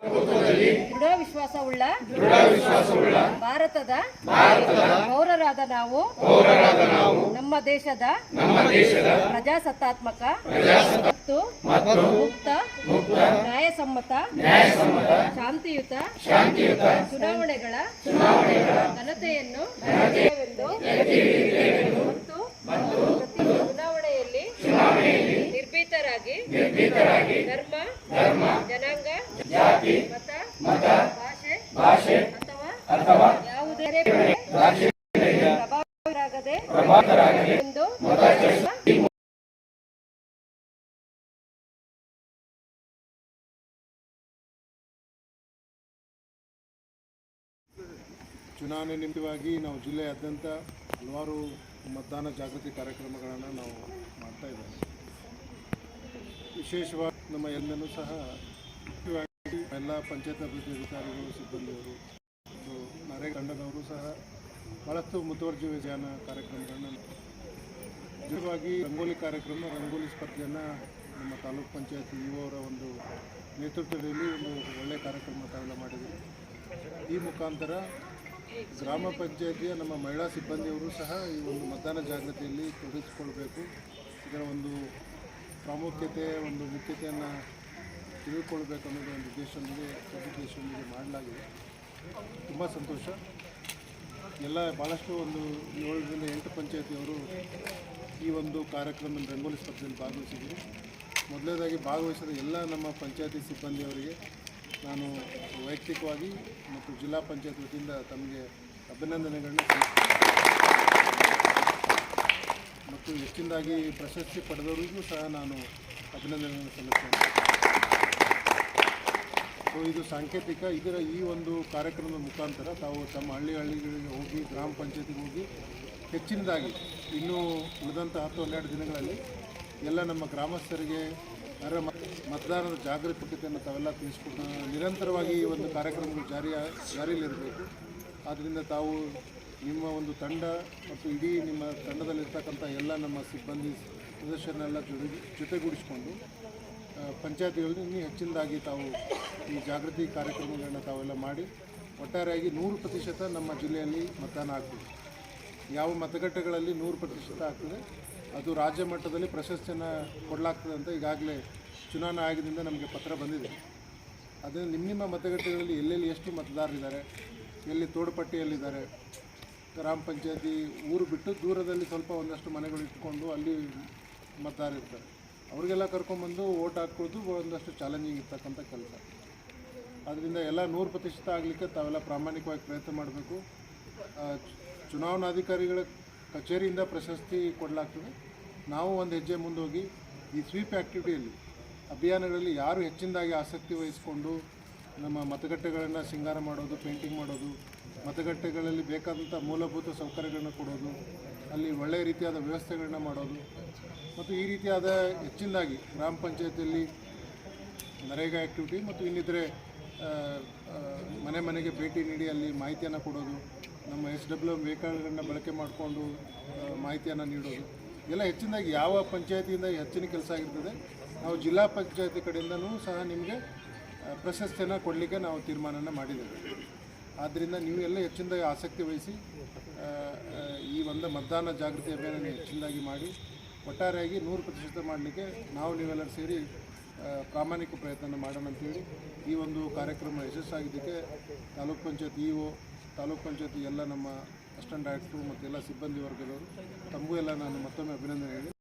ದೃಢ ವಿಶ್ವಾಸವುಳ್ಳ ಭಾರತದ ಪೌರರಾದ ನಾವು ನಮ್ಮ ದೇಶದ ಪ್ರಜಾಸತ್ತಾತ್ಮಕ ಮತ್ತು ಮುಕ್ತ ನ್ಯಾಯಸಮ್ಮತ ಶಾಂತಿಯುತ ಚುನಾವಣೆಗಳ ಘನತೆಯನ್ನು ಮತ್ತು ಚುನಾವಣೆಯಲ್ಲಿ ನಿರ್ಭೀತರಾಗಿ ಧರ್ಮ ಜನಾಂಗ ಮತ ಭಾಷೆ ಅಥವಾ ಯಾವುದೇ ಪ್ರಭಾವಿತರಾಗದೆ ಎಂದು ಚುನಾವಣೆ ನಿಮಿತ್ತವಾಗಿ ನಾವು ಜಿಲ್ಲೆಯಾದ್ಯಂತ ಹಲವಾರು ಮತದಾನ ಜಾಗೃತಿ ಕಾರ್ಯಕ್ರಮಗಳನ್ನು ನಾವು ಮಾಡ್ತಾ ಇದ್ದೇವೆ. ವಿಶೇಷವಾಗಿ ನಮ್ಮ ಎಲ್ಲನೂ ಸಹ ಎಲ್ಲ ಪಂಚಾಯತ್ ಅಭಿವೃದ್ಧಿ ಅಧಿಕಾರಿಗಳು, ಸಿಬ್ಬಂದಿಯವರು ಮತ್ತು ನರೇಗಾ ತಂಡದವರು ಸಹ ಭಾಳಷ್ಟು ಮುತುವರ್ಜಿ ವಿಧಾನ ಕಾರ್ಯಕ್ರಮಗಳನ್ನು ಮುಖ್ಯವಾಗಿ ರಂಗೋಲಿ ರಂಗೋಲಿ ಸ್ಪರ್ಧೆಯನ್ನು ನಮ್ಮ ತಾಲೂಕು ಪಂಚಾಯತ್ ಅವರ ಒಂದು ನೇತೃತ್ವದಲ್ಲಿ ಒಂದು ಒಳ್ಳೆಯ ಕಾರ್ಯಕ್ರಮ ತಾವೆಲ್ಲ ಮಾಡಿದ್ದೀವಿ. ಈ ಮುಖಾಂತರ ಗ್ರಾಮ ಪಂಚಾಯತಿಯ ನಮ್ಮ ಮಹಿಳಾ ಸಿಬ್ಬಂದಿಯವರು ಸಹ ಈ ಒಂದು ಮತದಾನ ಜಾಗೃತಿಯಲ್ಲಿ ತೊಡಗಿಸಿಕೊಳ್ಬೇಕು, ಇದರ ಒಂದು ಪ್ರಾಮುಖ್ಯತೆ ಒಂದು ಮುಖ್ಯತೆಯನ್ನು ತಿಳಿದುಕೊಳ್ಬೇಕು ಅನ್ನೋದು ಒಂದು ಉದ್ದೇಶದೊಂದಿಗೆ ಮಾಡಲಾಗಿದೆ. ತುಂಬ ಸಂತೋಷ. ಎಲ್ಲ ಭಾಳಷ್ಟು ಒಂದು 7 ರಿಂದ 8 ಪಂಚಾಯತಿಯವರು ಈ ಒಂದು ಕಾರ್ಯಕ್ರಮದಲ್ಲಿ ರಂಗೋಲಿ ಸ್ಪರ್ಧೆಯಲ್ಲಿ ಭಾಗವಹಿಸಿದರು. ಮೊದಲನೇದಾಗಿ ಭಾಗವಹಿಸಿದ ಎಲ್ಲ ನಮ್ಮ ಪಂಚಾಯತಿ ಸಿಬ್ಬಂದಿಯವರಿಗೆ ನಾನು ವೈಯಕ್ತಿಕವಾಗಿ ಮತ್ತು ಜಿಲ್ಲಾ ಪಂಚಾಯತ್ ವತಿಯಿಂದ ತಮಗೆ ಅಭಿನಂದನೆಗಳನ್ನ ಮತ್ತು ಹೆಚ್ಚಿನದಾಗಿ ಪ್ರಶಸ್ತಿ ಪಡೆದವರಿಗೂ ಸಹ ನಾನು ಅಭಿನಂದನೆಗಳನ್ನು ಸಲ್ಲಿಸ್ತೇನೆ. ಸೊ ಇದು ಸಾಂಕೇತಿಕ. ಈ ಒಂದು ಕಾರ್ಯಕ್ರಮದ ಮುಖಾಂತರ ತಾವು ತಮ್ಮ ಹಳ್ಳಿಗಳಿಗೆ ಹೋಗಿ ಗ್ರಾಮ ಪಂಚಾಯತಿಗೆ ಹೋಗಿ ಹೆಚ್ಚಿನದಾಗಿ ಇನ್ನೂ ಉಳಿದಂಥ 10-12 ದಿನಗಳಲ್ಲಿ ಎಲ್ಲ ನಮ್ಮ ಗ್ರಾಮಸ್ಥರಿಗೆ ಮತದಾರರ ಜಾಗರೂಕತೆಯನ್ನು ತಾವೆಲ್ಲ ತಿಳಿಸ್ಕೊಟ್ಟು ನಿರಂತರವಾಗಿ ಈ ಒಂದು ಕಾರ್ಯಕ್ರಮಗಳು ಜಾರಿಯಲ್ಲಿರಬೇಕು. ಆದ್ದರಿಂದ ತಾವು ನಿಮ್ಮ ಒಂದು ತಂಡ ಮತ್ತು ಇಡೀ ನಿಮ್ಮ ತಂಡದಲ್ಲಿರ್ತಕ್ಕಂಥ ಎಲ್ಲ ನಮ್ಮ ಸಿಬ್ಬಂದಿ ಸದಸ್ಯರನ್ನೆಲ್ಲ ಜೊತೆಗೂಡಿಸಿಕೊಂಡು ಪಂಚಾಯತಿಗಳಲ್ಲಿ ಇನ್ನೂ ಹೆಚ್ಚಿನದಾಗಿ ತಾವು ಈ ಜಾಗೃತಿ ಕಾರ್ಯಕ್ರಮಗಳನ್ನ ತಾವೆಲ್ಲ ಮಾಡಿ ಒಟ್ಟಾರೆಯಾಗಿ 100% ನಮ್ಮ ಜಿಲ್ಲೆಯಲ್ಲಿ ಮತದಾನ ಆಗ್ತದೆ. ಯಾವ ಮತಗಟ್ಟೆಗಳಲ್ಲಿ 100% ಆಗ್ತದೆ ಅದು ರಾಜ್ಯ ಮಟ್ಟದಲ್ಲಿ ಪ್ರಶಸ್ತಿಯನ್ನು ಕೊಡಲಾಗ್ತದೆ ಅಂತ ಈಗಾಗಲೇ ಚುನಾವಣಾ ಆಯೋಗದಿಂದ ನಮಗೆ ಪತ್ರ ಬಂದಿದೆ. ಅದನ್ನು ನಿಮ್ಮ ಮತಗಟ್ಟೆಗಳಲ್ಲಿ ಎಲ್ಲೆಲ್ಲಿ ಎಷ್ಟು ಮತದಾರರಿದ್ದಾರೆ, ಎಲ್ಲಿ ತೋಡುಪಟ್ಟಿಯಲ್ಲಿದ್ದಾರೆ, ಗ್ರಾಮ ಪಂಚಾಯತಿ ಊರು ಬಿಟ್ಟು ದೂರದಲ್ಲಿ ಸ್ವಲ್ಪ ಒಂದಷ್ಟು ಮನೆಗಳು ಇಟ್ಕೊಂಡು ಅಲ್ಲಿ ಮತದಾರರಿರ್ತಾರೆ, ಅವರಿಗೆಲ್ಲ ಕರ್ಕೊಂಡ್ಬಂದು ಓಟ್ ಹಾಕ್ಕೊಳ್ಳೋದು ಒಂದಷ್ಟು ಚಾಲೆಂಜಿಂಗ್ ಇರ್ತಕ್ಕಂಥ ಕೆಲಸ. ಆದ್ದರಿಂದ ಎಲ್ಲ 100% ಆಗಲಿಕ್ಕೆ ತಾವೆಲ್ಲ ಪ್ರಾಮಾಣಿಕವಾಗಿ ಪ್ರಯತ್ನ ಮಾಡಬೇಕು. ಚುನಾವಣಾಧಿಕಾರಿಗಳ ಕಚೇರಿಯಿಂದ ಪ್ರಶಸ್ತಿ ಕೊಡಲಾಗ್ತದೆ. ನಾವು ಒಂದು ಹೆಜ್ಜೆ ಮುಂದೋಗಿ ಈ ಸ್ವೀಪ್ ಆ್ಯಕ್ಟಿವಿಟಿಯಲ್ಲಿ ಅಭಿಯಾನಗಳಲ್ಲಿ ಯಾರು ಹೆಚ್ಚಿನದಾಗಿ ಆಸಕ್ತಿ ವಹಿಸಿಕೊಂಡು ನಮ್ಮ ಮತಗಟ್ಟೆಗಳನ್ನು ಶೃಂಗಾರ ಮಾಡೋದು, ಪೇಂಟಿಂಗ್ ಮಾಡೋದು, ಮತಗಟ್ಟೆಗಳಲ್ಲಿ ಬೇಕಾದಂಥ ಮೂಲಭೂತ ಸೌಕರ್ಯಗಳನ್ನ ಕೊಡೋದು, ಅಲ್ಲಿ ಒಳ್ಳೆಯ ರೀತಿಯಾದ ವ್ಯವಸ್ಥೆಗಳನ್ನ ಮಾಡೋದು ಮತ್ತು ಈ ರೀತಿಯಾದ ಹೆಚ್ಚಿನದಾಗಿ ಗ್ರಾಮ ಪಂಚಾಯತಿಯಲ್ಲಿ ನರೇಗಾ ಆ್ಯಕ್ಟಿವಿಟಿ ಮತ್ತು ಇನ್ನಿತರೆ ಮನೆಗೆ ಭೇಟಿ ನೀಡಿ ಅಲ್ಲಿ ಮಾಹಿತಿಯನ್ನು ಕೊಡೋದು, ನಮ್ಮ SWM ವೆಹಿಕಲ್ಗಳನ್ನ ಬಳಕೆ ಮಾಡಿಕೊಂಡು ಮಾಹಿತಿಯನ್ನು ನೀಡೋದು, ಎಲ್ಲ ಹೆಚ್ಚಿನದಾಗಿ ಯಾವ ಪಂಚಾಯತಿಯಿಂದ ಹೆಚ್ಚಿನ ಕೆಲಸ ಆಗಿರ್ತದೆ ನಾವು ಜಿಲ್ಲಾ ಪಂಚಾಯತಿ ಕಡೆಯಿಂದನೂ ಸಹ ನಿಮಗೆ ಪ್ರಶಸ್ತಿಯನ್ನು ಕೊಡಲಿಕ್ಕೆ ನಾವು ತೀರ್ಮಾನನ ಮಾಡಿದ್ದೇವೆ. ಆದ್ದರಿಂದ ನೀವು ಎಲ್ಲ ಹೆಚ್ಚಿನದಾಗಿ ಆಸಕ್ತಿ ವಹಿಸಿ ಈ ಒಂದು ಮತದಾನ ಜಾಗೃತಿ ಅಭಿಯಾನ ಹೆಚ್ಚಿನದಾಗಿ ಮಾಡಿ ಒಟ್ಟಾರೆಯಾಗಿ 100% ಮಾಡಲಿಕ್ಕೆ ನಾವು ನೀವೆಲ್ಲರೂ ಸೇರಿ ಪ್ರಾಮಾಣಿಕ ಪ್ರಯತ್ನ ಮಾಡೋಣ ಅಂತೇಳಿ ಈ ಒಂದು ಕಾರ್ಯಕ್ರಮ ಯಶಸ್ಸಾಗಿದ್ದಕ್ಕೆ ತಾಲೂಕ್ ಪಂಚಾಯತ್ EO, ತಾಲೂಕ್ ಪಂಚಾಯತಿ ಎಲ್ಲ ನಮ್ಮ ಅಸಿಸ್ಟೆಂಟ್ ಡೈರೆಕ್ಟ್ರು ಮತ್ತು ಎಲ್ಲ ಸಿಬ್ಬಂದಿ ವರ್ಗದವರು ತಮಗೂ ಎಲ್ಲ ನಾನು ಮತ್ತೊಮ್ಮೆ ಅಭಿನಂದನೆ ಹೇಳಿ